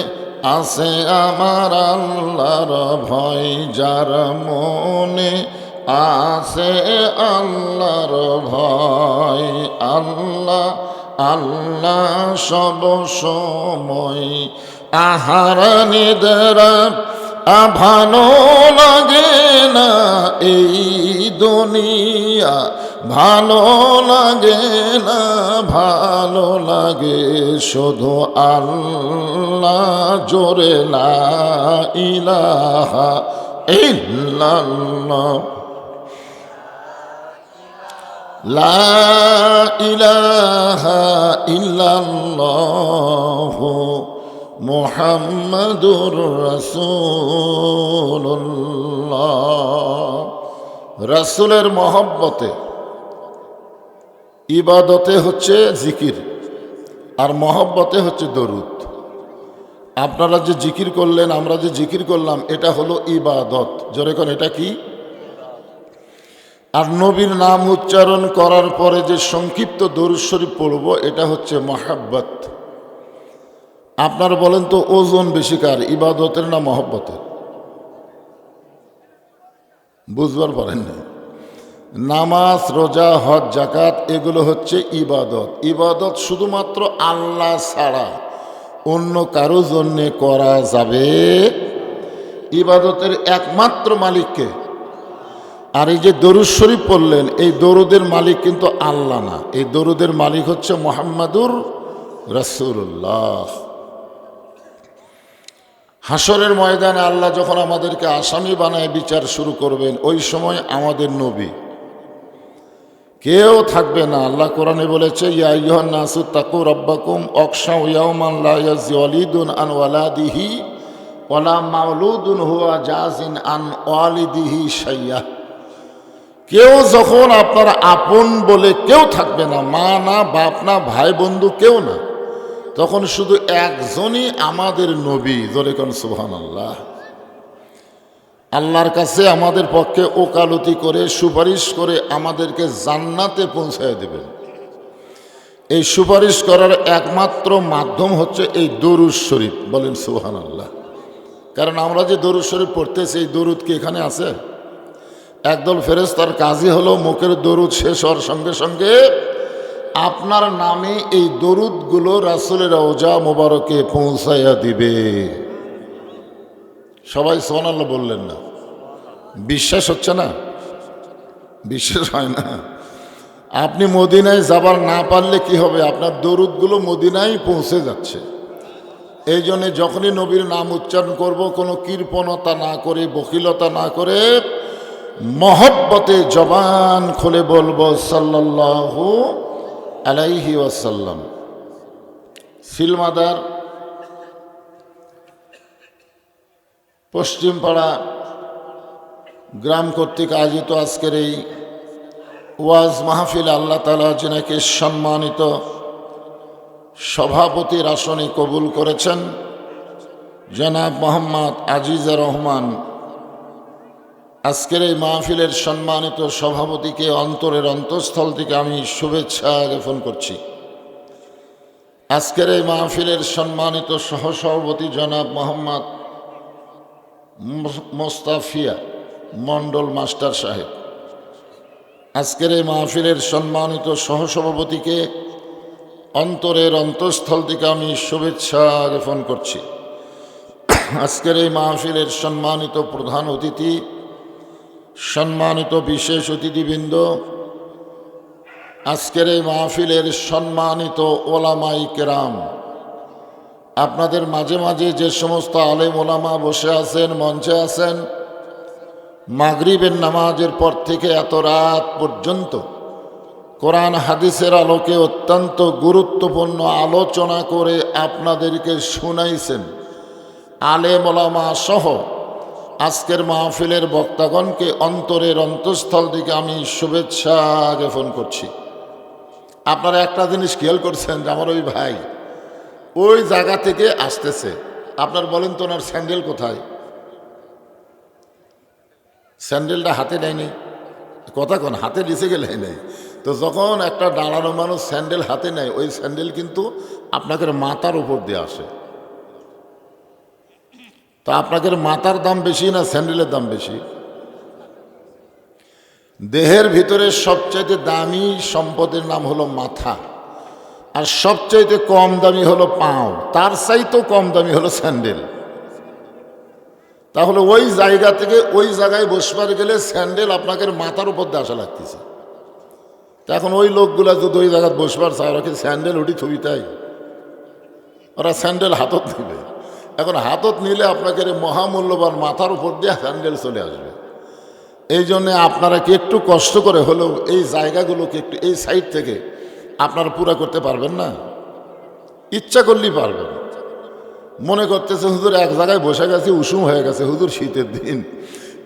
Speaker 1: আছে আমার আল্লাহর ভয়, যার মনে আছে আল্লাহর ভয়, আল্লাহ আল্লাহ সব সময়। আহার নিদ্রা ভালো লাগে না এই দুনিয়া, ভালো লাগে না, ভালো লাগে শুধু আল্লাহ জোরে লা ইলাহা ইল্লাল্লাহ, লা ইলাহা ইল্লাল্লাহ মুহাম্মাদুর রাসূলুল্লাহ। রাসূলের মহব্বতে, ইবাদতে হচ্ছে জিকির, আর মহব্বতে হচ্ছে দরুদ। আপনারা যে জিকির করলেন, আমরা যে জিকির করলাম, এটা হলো ইবাদত। জোরে কোন এটা কি? আর নবীর নাম উচ্চারণ করার পরে যে সংক্ষিপ্ত দরুদ শরীফ পড়ব, এটা হচ্ছে মহাব্বত। আপনারা বলেন তো ওজন বেশি কার, ইবাদতের না মহব্বতের? বুঝবার পারেন না। নামাজ, রোজা, হজ, জাকাত এগুলো হচ্ছে ইবাদত। ইবাদত শুধুমাত্র আল্লাহ ছাড়া অন্য কারো জন্যে করা যাবে। ইবাদতের একমাত্র মালিককে। আর এই যে দরুদ শরীফ পড়লেন, এই দরুদের মালিক কিন্তু আল্লাহ না, এই দরুদের মালিক হচ্ছে মুহাম্মাদুর রাসূলুল্লাহ। হাসরের ময়দানে আল্লাহ যখন আমাদেরকে আসামি বানায় বিচার শুরু করবেন, ওই সময় আমাদের নবী কেউ থাকবে না। আল্লাহ কোরআনে বলেছে, ইয়া আইয়ুহান নাসু তাকু রাব্বাকুম ওয়াখশাউ ইয়াওমান লা ইয়াজজি ওয়ালিদুন আন ওয়ালাদিহি ওয়ালা মাওলুদুন হুয়া জাযিন আন ওয়ালিদিহি শাইয়্যা। কেউ যখন আপনার আপন বলে কেউ থাকবে না, মা না, বাপ না, ভাই বন্ধু কেউ না, তখন শুধু একজনই আমাদের নবী। জোরে কোন সুবহানাল্লাহ। আল্লাহর কাছে আমাদের পক্ষে ওকালতি করে, সুপারিশ করে আমাদেরকে জান্নাতে পৌঁছায় দেবেন। এই সুপারিশ করার একমাত্র মাধ্যম হচ্ছে এই দরুদ শরীফ। বলেন সুবহানাল্লাহ। কারণ আমরা যে দরুদ শরীফ পড়তেছি, এই দরুদ কি এখানে আছে? একদল ফেরেশতার কাজই হলো মুখের দরুদ শেষ হওয়ার সঙ্গে সঙ্গে আপনার নামে এই দরুদগুলো রাসূলের রওজা মোবারকে পৌঁছাইয়া দিবে। সবাই সুবহানাল্লাহ বললেন না? বিশ্বাস হচ্ছে না? বিশ্বাস হয় না? আপনি মদিনায় যাবার না পারলে কি হবে, আপনার দরুদগুলো মদিনায় পৌঁছে যাচ্ছে। এই জন্যে যখনই নবীর নাম উচ্চারণ করব, কোনো কৃপণতা না করে, বকিলতা না করে, মহব্বতে জবান খুলে বলবো সাল্লাল্লাহু আলাইহি ওয়াসাল্লাম। সিলমাদার পশ্চিমপাড়া গ্রাম কর্তৃক আয়োজিত আজকের এই ওয়াজ মাহফিল আল্লাহ তাআলা যিনাকে সম্মানিত সভাপতির আসনে কবুল করেছেন, জনাব মোহাম্মদ আজিজা রহমান, আজকের এই মাহফিলের সম্মানিত সভাপতিকে অন্তরের অন্তঃস্থল থেকে আমি শুভেচ্ছা জ্ঞাপন করছি। আজকের এই মাহফিলের সম্মানিত সহসভাপতি জনাব মোহাম্মদ মোস্তাফিয়া মণ্ডল মাস্টার সাহেব, আজকের এই মাহফিলের সম্মানিত সহসভাপতিকে অন্তরের অন্তঃস্থল থেকে আমি শুভেচ্ছা জ্ঞাপন করছি। আজকের এই মাহফিলের সম্মানিত প্রধান অতিথি, সম্মানিত বিশেষ অতিথিবৃন্দ, আজকের এই মাহফিলের সম্মানিত ওলামাই কেরাম, আপনাদের মাঝে মাঝে যে সমস্ত আলেম ওলামা বসে আছেন, মঞ্চে আছেন, মাগরিবের নামাজের পর থেকে এত রাত পর্যন্ত কোরআন হাদিসের আলোকে অত্যন্ত গুরুত্বপূর্ণ আলোচনা করে আপনাদেরকে শুনাইছেন, আলেম ওলামা সহ আজকের মাহফিলের বক্তাগণকে অন্তরের অন্তঃস্থল থেকে আমি শুভেচ্ছা জ্ঞাপন করছি। আপনারা একটা জিনিস খেয়াল করছেন যে আমার ওই ভাই ওই জায়গা থেকে আসতেছে, আপনার বলেন তো ওনার স্যান্ডেল কোথায়? স্যান্ডেলটা হাতে নেয়নি, কথা কোন হাতে নিচে গেলে নেই। তো যখন একটা দাঁড়ানো মানুষ স্যান্ডেল হাতে নেয়, ওই স্যান্ডেল কিন্তু আপনাকে মাথার উপর দিয়ে আসে। তা আপনাদের মাথার দাম বেশি না স্যান্ডেলের দাম বেশি? দেহের ভিতরে সবচাইতে দামি সম্পদের নাম হলো মাথা, আর সবচাইতে কম দামি হলো পাও, তার চাইতেও কম দামি হলো স্যান্ডেল। তাহলে ওই জায়গা থেকে ওই জায়গায় বসবার গেলে স্যান্ডেল আপনাকে মাথার উপর দিয়ে আসা লাগতেছে। তা এখন ওই লোকগুলা যদি ওই জায়গায় বসবার চায়, ওরা কি স্যান্ডেল উঠি থবি? তাই ওরা স্যান্ডেল হাতত নিবে। এখন হাতত নিলে আপনাকে মহামূল্যবান মাথার উপর দিয়ে স্যান্ডেল চলে আসবে। এই জন্যে আপনারা কি একটু কষ্ট করে হলেও এই জায়গাগুলোকে একটু এই সাইড থেকে আপনারা পুরা করতে পারবেন না? ইচ্ছা করলেই পারবেন। মনে করতেছে হুজুর এক জায়গায় বসে গেছে, উষুম হয়ে গেছে, হুজুর শীতের দিন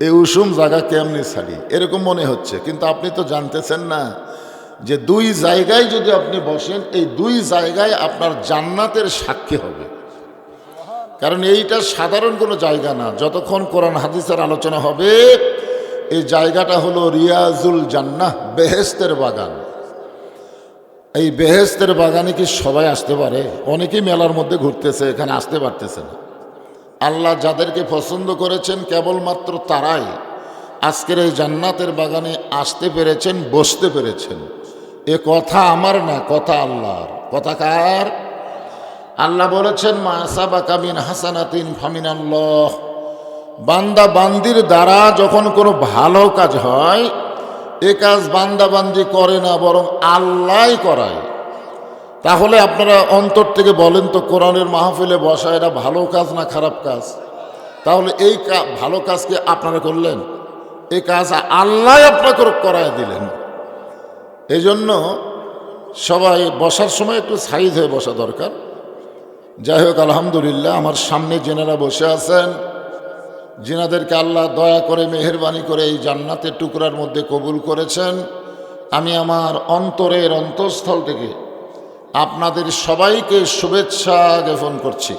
Speaker 1: এই উষুম জায়গা কেমনি ছাড়ি, এরকম মনে হচ্ছে। কিন্তু আপনি তো জানতেছেন না যে দুই জায়গায় যদি আপনি বসেন, এই দুই জায়গায় আপনার জান্নাতের সাক্ষী হবে। কারণ এইটা সাধারণ কোনো জায়গা না। যতক্ষণ কোরআন হাদিসের আলোচনা হবে, এই জায়গাটা হলো রিয়াজুল জান্নাহ, বেহেশতের বাগান। এই বেহেশতের বাগানে কি সবাই আসতে পারে? অনেকেই মেলার মধ্যে ঘুরতেছে, এখানে আসতে পারতেছে না। আল্লাহ যাদেরকে পছন্দ করেছেন কেবলমাত্র তারাই আজকের এই জান্নাতের বাগানে আসতে পেরেছেন, বসতে পেরেছেন। এ কথা আমার না, কথা আল্লাহর। কথা কার? আল্লাহ বলেছেন, মা আসাবাকা মিন হাসানাতিন ফামিনাল্লাহ। বান্দা বান্দির দ্বারা যখন কোনো ভালো কাজ হয়, এ কাজ বান্দা বান্দি করে না, বরং আল্লাহ করায়। তাহলে আপনারা অন্তর থেকে বলেন তো, কোরআনের মাহফিলে বসা এটা ভালো কাজ না খারাপ কাজ? তাহলে এই ভালো কাজকে আপনারা করলেন, এই কাজ আল্লাহ আপনাকে করায় দিলেন। এই জন্য সবাই বসার সময় একটু সাইজ হয়ে বসা দরকার। যাই হোক, আলহামদুলিল্লাহ, আমার সামনে যেনারা বসে আছেন, যিনাদেরকে আল্লাহ দয়া করে মেহেরবানি করে এই জান্নাতের টুকরার মধ্যে কবুল করেছেন, আমি আমার অন্তরের অন্তঃস্থল থেকে আপনাদের সবাইকে শুভেচ্ছা জ্ঞাপন করছি।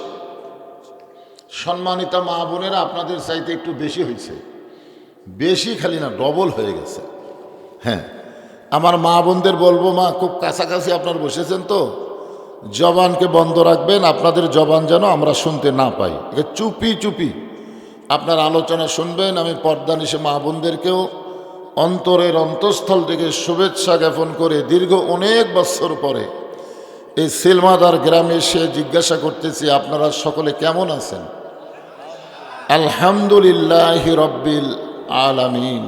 Speaker 1: সম্মানিত মা বোনেরা, আপনাদের চাইতে একটু বেশি হয়েছে, বেশি খালি না, ডবল হয়ে গেছে। হ্যাঁ, আমার মা বোনদের বলবো, মা খুব কাছাকাছি আপনার বসেছেন তো, জবানকে বন্ধ রাখবেন, আপনাদের জবান যেন আমরা শুনতে না পাই। চুপি চুপি আপনার আলোচনা শুনবেন। আমি পর্দানিশে মা বোনদেরকেও অন্তরের অন্তঃস্থল থেকে শুভেচ্ছা জ্ঞাপন করে দীর্ঘ অনেক বছর পরে এই সিলমাদার গ্রামে এসে জিজ্ঞাসা করতেছি, আপনারা সকলে কেমন আছেন? আলহামদুলিল্লাহি রব্বিল আলামিন।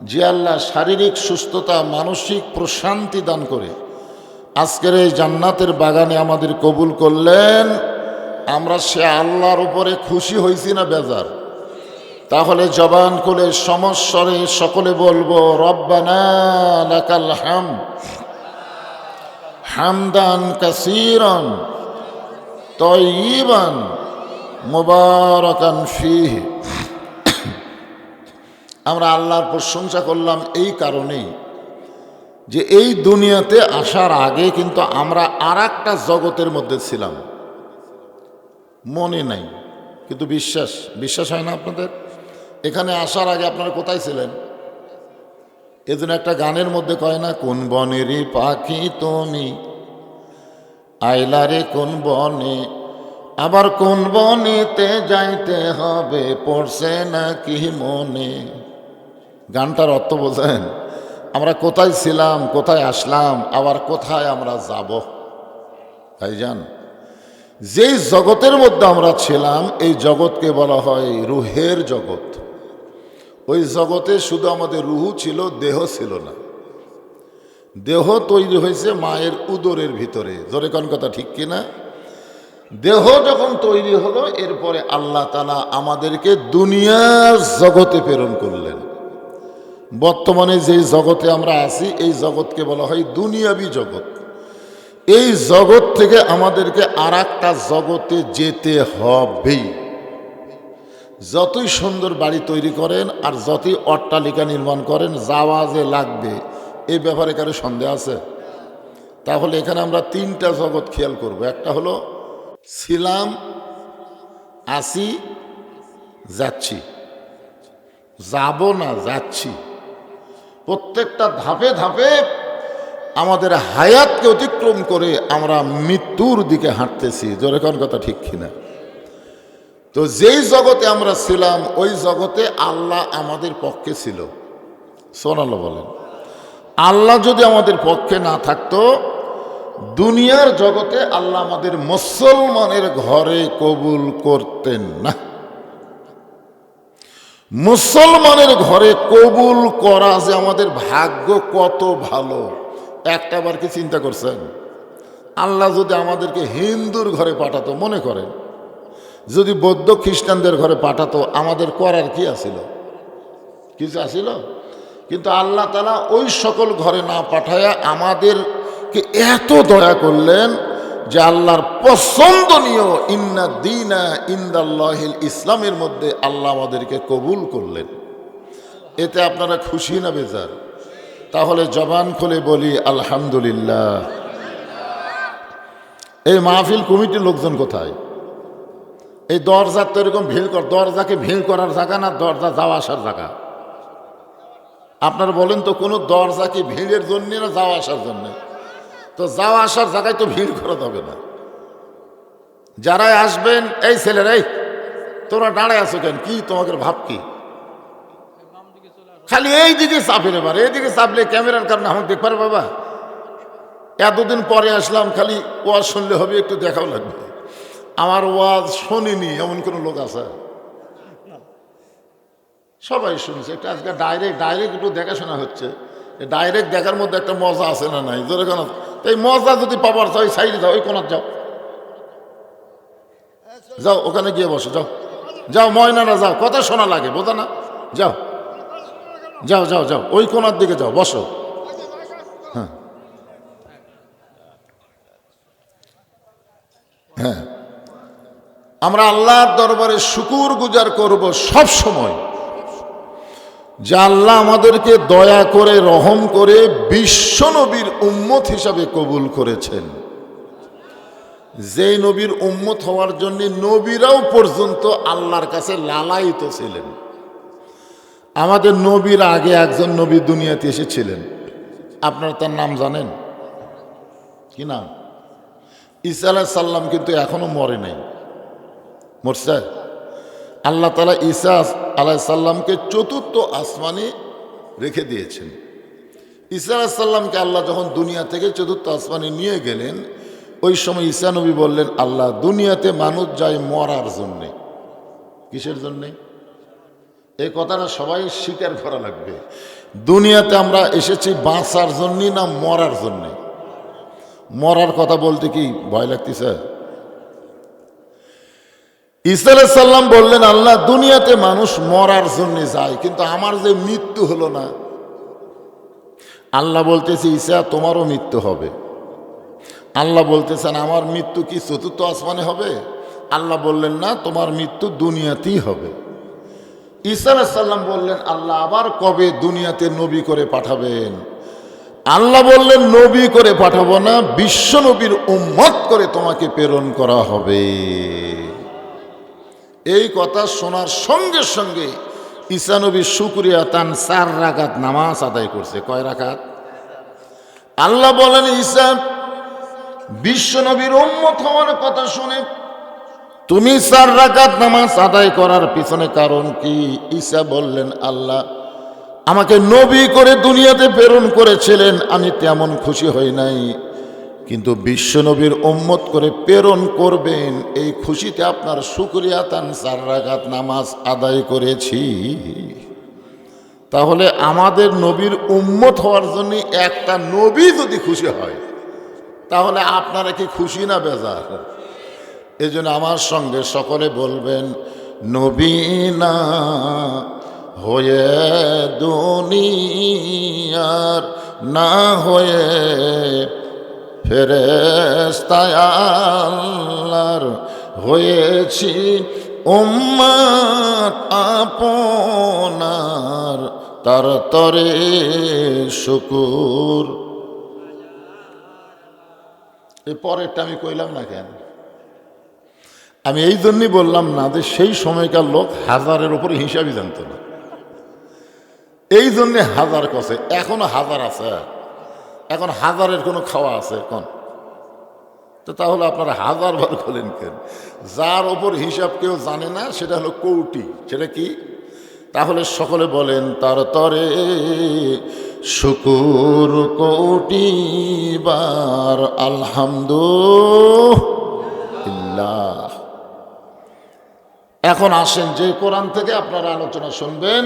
Speaker 1: যে আল্লাহ শারীরিক সুস্থতা, মানসিক প্রশান্তি দান করে আজকের এই জান্নাতের বাগানে আমাদের কবুল করলেন, আমরা সে আল্লাহর উপরে খুশি হয়েছি না বেজার? তাহলে জবান খুলে সমস্বরে সকলে বলবো, রব্বানা লাকাল হামদ হামদান কাসীরান তাইয়িবান মুবারাকান ফীহি। আমরা আল্লাহর প্রশংসা করলাম এই কারণেই যে এই দুনিয়াতে আসার আগে কিন্তু আমরা আর একটা জগতের মধ্যে ছিলাম, মনে নাই কিন্তু বিশ্বাস হয় না আপনাদের? এখানে আসার আগে আপনারা কোথায় ছিলেন? এজন্য একটা গানের মধ্যে কয় না, কোন বনেরই পাখি তুমি আইলারে কোন বনে, আবার কোন বনেতে যাইতে হবে পড়ছে নাকি মনে। গানটার অর্থ বোঝেন? আমরা কোথায় ছিলাম, কোথায় আসলাম, আবার কোথায় আমরা যাব। ভাইজান, যেই জগতের মধ্যে আমরা ছিলাম এই জগৎকে বলা হয় রুহের জগৎ। ওই জগতে শুধু আমাদের রুহু ছিল, দেহ ছিল না। দেহ তৈরি হয়েছে মায়ের উদরের ভিতরে, জোরে কোন কথা ঠিক কিনা? দেহ যখন তৈরি হলো এরপরে আল্লাহ তাআলা আমাদেরকে দুনিয়ার জগতে প্রেরণ করলেন। বর্তমানে যেই জগতে আমরা আছি এই জগৎকে বলা হয় দুনিয়াবি জগৎ। এই জগৎ থেকে আমাদেরকে আর একটা জগতে যেতে হবেই। যতই সুন্দর বাড়ি তৈরি করেন আর যতই অট্টালিকা নির্মাণ করেন, যাওয়া যে লাগবে এই ব্যাপারে কারো সন্দেহ আছে? তাহলে এখানে আমরা তিনটা জগৎ খেয়াল করব। একটা হলো ছিলাম, আছি, যাচ্ছি। যাব না, যাচ্ছি। প্রত্যেকটা ধাপে ধাপে আমাদের হায়াতকে অতিক্রম করে আমরা মৃত্যুর দিকে হাঁটতেছি, জোরে কোন কথা ঠিক কিনা? তো যেই জগতে আমরা ছিলাম ওই জগতে আল্লাহ আমাদের পক্ষে ছিল। সুবহানাল্লাহ বলেন। আল্লাহ যদি আমাদের পক্ষে না থাকতো, দুনিয়ার জগতে আল্লাহ আমাদের মুসলমানের ঘরে কবুল করতেন না। মুসলমানের ঘরে কবুল করা যে আমাদের ভাগ্য কত ভালো, একটাবার কি চিন্তা করছেন? আল্লাহ যদি আমাদেরকে হিন্দুর ঘরে পাঠাতো, মনে করেন যদি বৌদ্ধ খ্রিস্টানদের ঘরে পাঠাতো, আমাদের করার কি আছিল? কিছু আছিল? কিন্তু আল্লাহ তাআলা ওই সকল ঘরে না পাঠায়া আমাদেরকে এত দয়া করলেন যে আল্লাহর পছন্দনীয় ইন্না দীনা ইনদাল্লাহিল ইসলামের মধ্যে আল্লাহ আমাদেরকে কবুল করলেন। এতে আপনারা খুশি না বেজার? তাহলে জবান খুলে বলি আলহামদুলিল্লাহ। এই মাহফিল কমিটির লোকজন কোথায়? এই দরজার তো এরকম ভিড় কর, দরজাকে ভিড় করার জায়গা না দরজা যাওয়া আসার জায়গা? আপনারা বলেন তো, কোনো দরজা কি ভিড়ের জন্য না যাওয়া আসার জন্য? তো যাওয়া আসার জায়গায় তো ভিড় করা যাবে না। যারাই আসবেন, এই ছেলেরাই তোমরা দাঁড়ায় আছো কেন? কি তোমাদের ভাব কি? খালি এই দিকে চাপের, এবার এইদিকে চাপলে ক্যামেরার কারণে আমাকে দেখবার বাবা। এতদিন পরে আসলাম, খালি ওয়াজ শুনলে হবে, একটু দেখাও লাগবে। আমার ওয়াজ শোনেনি এমন কোনো লোক আছে? সবাই শুনছে। এটা আজকে ডাইরেক্ট একটু দেখাশোনা হচ্ছে। ডাইরেক্ট দেখার মধ্যে একটা মজা আছে না নাই? জোরে কোন? এই মজা যদি পাবার চাই সাইডে যাও, ওই কোনার যাও, যাও ওখানে গিয়ে বসো, যাও যাও ময়নারা যাও, কথা শোনা লাগে, বোঝা না? যাও যাও যাও যাও, ওই কোনার দিকে যাও, বসো। হ্যাঁ হ্যাঁ, আমরা আল্লাহর দরবারে শুকুর গুজার করব সব সময় যে আল্লাহ আমাদেরকে দয়া করে রহম করে বিশ্ব নবীর উম্মত হিসাবে কবুল করেছেন। যেই নবীর উম্মত হওয়ার জন্য নবীরাও পর্যন্ত আল্লাহর কাছে লালায়িত ছিলেন। আমাদের নবীর আগে একজন নবী দুনিয়াতে এসেছিলেন, আপনারা তার নাম জানেন? কি নাম? ঈসা আলাইহিস সালাম কিন্তু এখনো মরে নাই, মরছে? আল্লাহ তাআলা ঈসা আলাইহিস সালামকে চতুর্থ আসমানে রেখে দিয়েছেন। ঈসা আলাইহিস সালামকে আল্লাহ যখন দুনিয়া থেকে চতুর্থ আসমানে নিয়ে গেলেন, ওই সময় ঈসা নবী বললেন, আল্লাহ দুনিয়াতে মানুষ যায় মরার জন্যে। কিসের জন্যে? এই কথাটা সবাই স্বীকার করা লাগবে দুনিয়াতে আমরা এসেছি বাঁচার জন্যই না মরার জন্যে? মরার কথা বলতে কি ভয় লাগতেছে? ঈসা আলাইহিস সালাম বললেন, আল্লাহ, দুনিয়াতে মানুষ মরার জন্য যায়, কিন্তু আমার যে মৃত্যু হলো না। আল্লাহ বলতেছে, ঈসা, তোমারও মৃত্যু হবে। আল্লাহ বলতেছেন, আমার মৃত্যু কি চতুর্থ আসমানে হবে? আল্লাহ বললেন, না, তোমার মৃত্যু দুনিয়াতেই হবে। ঈসা আলাইহিস সালাম বললেন, আল্লাহ, আবার কবে দুনিয়াতে নবী করে পাঠাবেন? আল্লাহ বললেন, নবী করে পাঠাবো না, বিশ্ব নবীর উম্মত করে তোমাকে প্রেরণ করা হবে। এই কথা শোনার সঙ্গে সঙ্গে ঈসা নবী শুকরিয়া তান 4 রাকাত নামাজ আদায় করছে। কয় রাকাত? আল্লাহ বলেন, ঈসা, বিশ্ব নবীর উম্মত হওয়ার কথা শুনে তুমি 4 রাকাত নামাজ আদায় করার পিছনে কারণ কি? ঈসা বললেন, আল্লাহ আমাকে নবী করে দুনিয়াতে প্রেরণ করেছিলেন, আমি তেমন খুশি হই নাই, কিন্তু বিশ্ব নবীর উম্মত করে প্রেরণ করবেন এই খুশিতে আপনার শুকরিয়া তান 4 রাকাত নামাজ আদায় করেছি। তাহলে আমাদের নবীর উম্মত হওয়ার জন্য একটা নবী যদি খুশি হয়, তাহলে আপনারা কি খুশি না বেজার? এই জন্য আমার সঙ্গে সকলে বলবেন, নবী না হয়ে দুনিয়ার, না হয়ে ফেরেশতা আল্লাহর, হয়েছি উম্মত আপনার, তার তরে শুকুর। এই পরেরটা আমি কইলাম না কেন? আমি এই জন্যই বললাম না যে সেই সময়কার লোক হাজারের উপরে হিসাবই জানতো না, এই জন্যে হাজার কষে। এখনো হাজার আছে, এখন হাজারের কোনো খাওয়া আছে এখন? তো তাহলে আপনারা হাজার বার খোলেন কেন? যার ওপর হিসাব কেউ জানে না সেটা হলো কৌটি। সেটা কি? তাহলে সকলে বলেন, তার তরে শুকুর কৌটি বার আলহামদুলিল্লাহ। এখন আসেন, যে কোরআন থেকে আপনারা আলোচনা শুনবেন,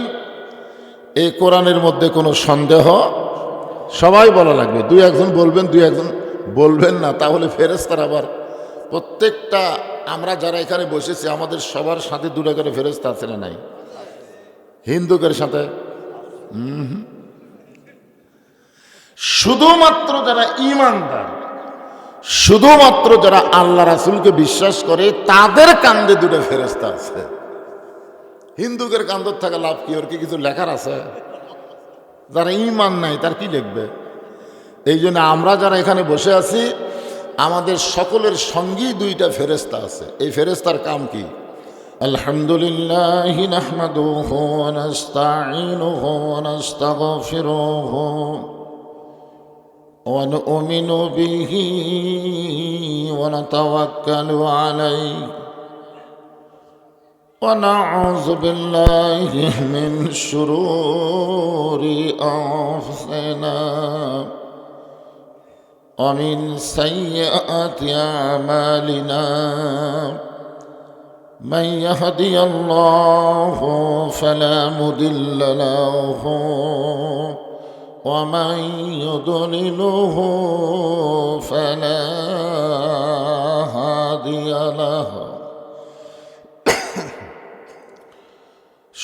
Speaker 1: এই কোরআনের মধ্যে কোনো সন্দেহ? সবাই বলা লাগবে। 2-1 বলবেন, 2-1 বলবেন না, তাহলে ফেরেশতারা আবার প্রত্যেকটা, আমরা যারা এখানে বসেছি আমাদের সবার সাথে 2টা করে ফেরেশতা আছে না নাই? হিন্দুদের সাথে শুধুমাত্র যারা ঈমানদার, শুধুমাত্র যারা আল্লাহ রাসূলকে বিশ্বাস করে তাদের কান্দে 2টা ফেরেশতা আছে। হিন্দুদের কান্দর থাকা লাভ কি? ওর কি কিছু লেখার আছে? যারা ঈমান নাই তার কি লিখবে? এই জন্য আমরা যারা এখানে বসে আছি আমাদের সকলের সঙ্গেই 2টা ফেরেশতা আছে। এই ফেরেশতার কাম কি? আলহামদুলিল্লাহি নাহমাদুহু ওয়া নাস্তাঈনুহু ওয়া নাস্তাগফিরুহু ওয়া নু'মিনু বিহি ওয়া নাতাওয়াক্কালু আলাইহি ওয়া নাউযু বিল্লাহি মিন শুরুরি আনফুসিনা ওয়া মিন সাইয়্যাতি আমালিনা। من يهدي الله فلا مضل له ومن يضلله فلا هادي له।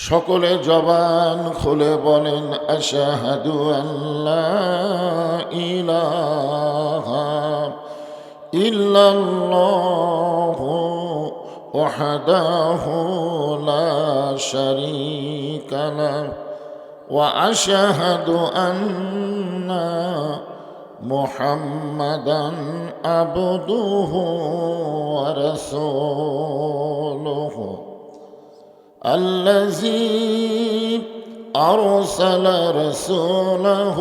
Speaker 1: সকলে জবান খুলে বলেন, আশহাদু আল্লা ইলাহা ইল্লাল্লাহু وحده لا شريك له وأشهد أن محمدا عبده ورسوله الذي أرسل رسوله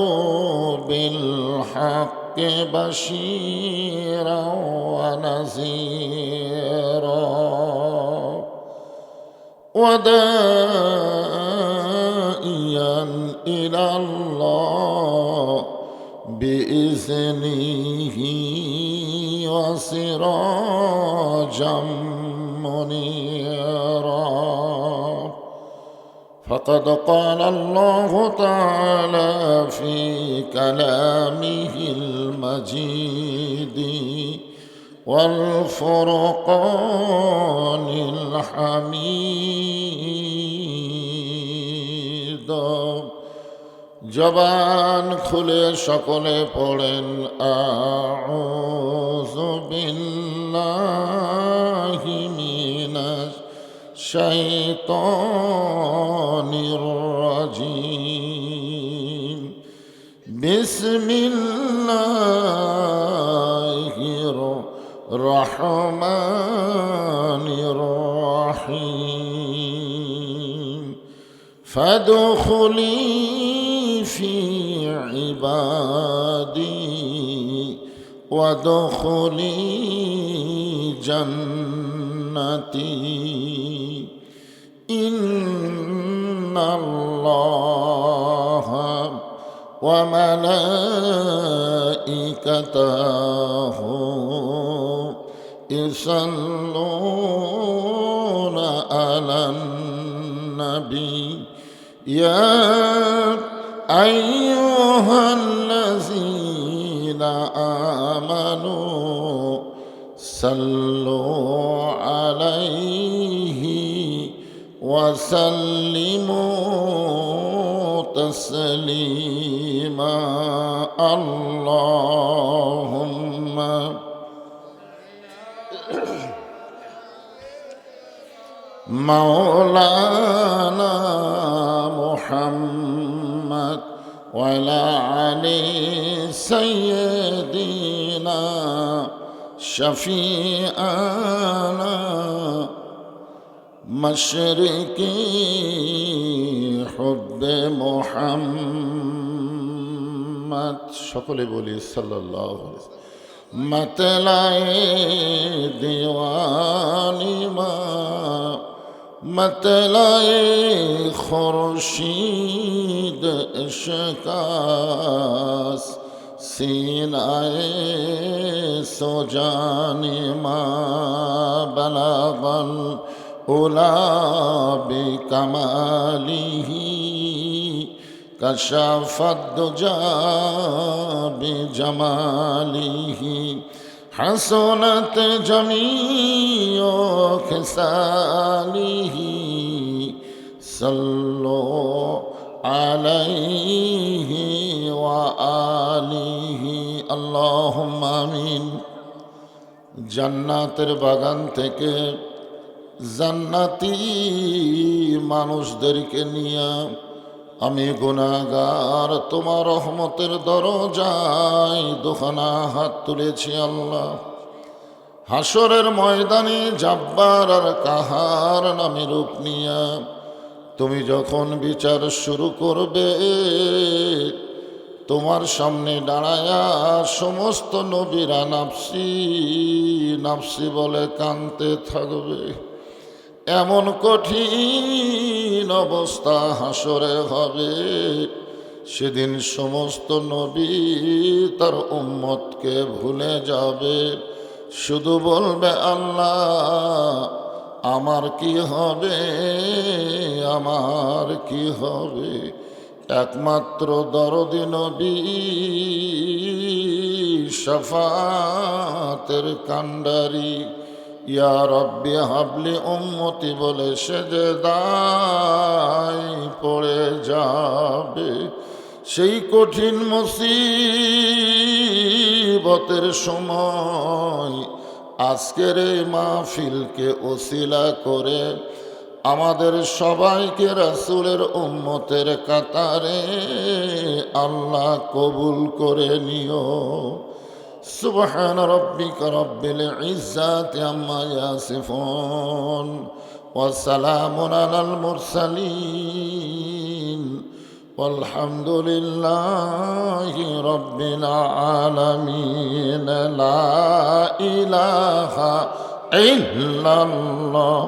Speaker 1: بالحق بشيرا ونذيرا وداعيا إلى الله بإذنه وسراجا منيرا فقد قال الله تعالى في كلامه المجيد والفرقان الحميد জবান খুলে সকলে পড়েন আউযু বিল্লাহি মিনাশ শাইতানির রাজিম বিসমিল্লাহির রহমানির রহিম ফাদখুলি في عبادي وادخلي جنتي إن الله وملائكته يصلون على النبي يا أيها الذين آمنوا صلوا عليه وسلموا تسليما اللهم مولانا محمد وعلى علي سيدنا شفيعنا مشرقي حب محمد সকলে বলি সাল্লাল্লাহু আলাইহি ওয়াসাল্লাম मतलाए दीवानी मतलाए खुर्शीद इश्कास सीनाए सोजानी बलागल उला बिकमालिही कशफत दुजा बिजमालिही हसनत जमीओ खिसालिही सल्लो अलैहि व आलिहि अल्लाहुम्मा आमीन। জান্নাতের বাগান থেকে জান্নাতি মানুষদেরকে নিয়ে আমি গুনাহগার তোমার রহমতের দরজায় দুখানা হাত তুলেছি আল্লাহ। হাসরের ময়দানে জাব্বার আর কাহার নামে রূপ নিয়া তুমি যখন বিচার শুরু করবে তোমার সামনে দাঁড়ায়া সমস্ত নবীরা নাফসি নাফসি বলে কাঁদতে থাকবে। এমন কঠিন অবস্থা হাসরে হবে, সেদিন সমস্ত নবী তার উম্মতকে ভুলে যাবে, শুধু বলবে আল্লাহ আমার কি হবে, আমার কি হবে। একমাত্র দরদি নবী শাফাতের কান্ডারি ইয়া রব্বি হাবলি উম্মতি বলে সেজদায় পড়ে যাবে। সেই কঠিন মুসিবতের সময় আজকের এই মাহফিলকে ওসিলা করে আমাদের সবাইকে রাসূলের উম্মতের কাতারে আল্লাহ কবুল করে নিও। সুবহান রাব্বিকা রাব্বিল ইজ্জাতি আম্মা ইয়াসিফুন ওয়া সালামুন আলাল মুরসালিন ওয়ালহামদুলিল্লাহি রাব্বিল আলামিন। লা ইলাহা ইল্লাল্লাহ।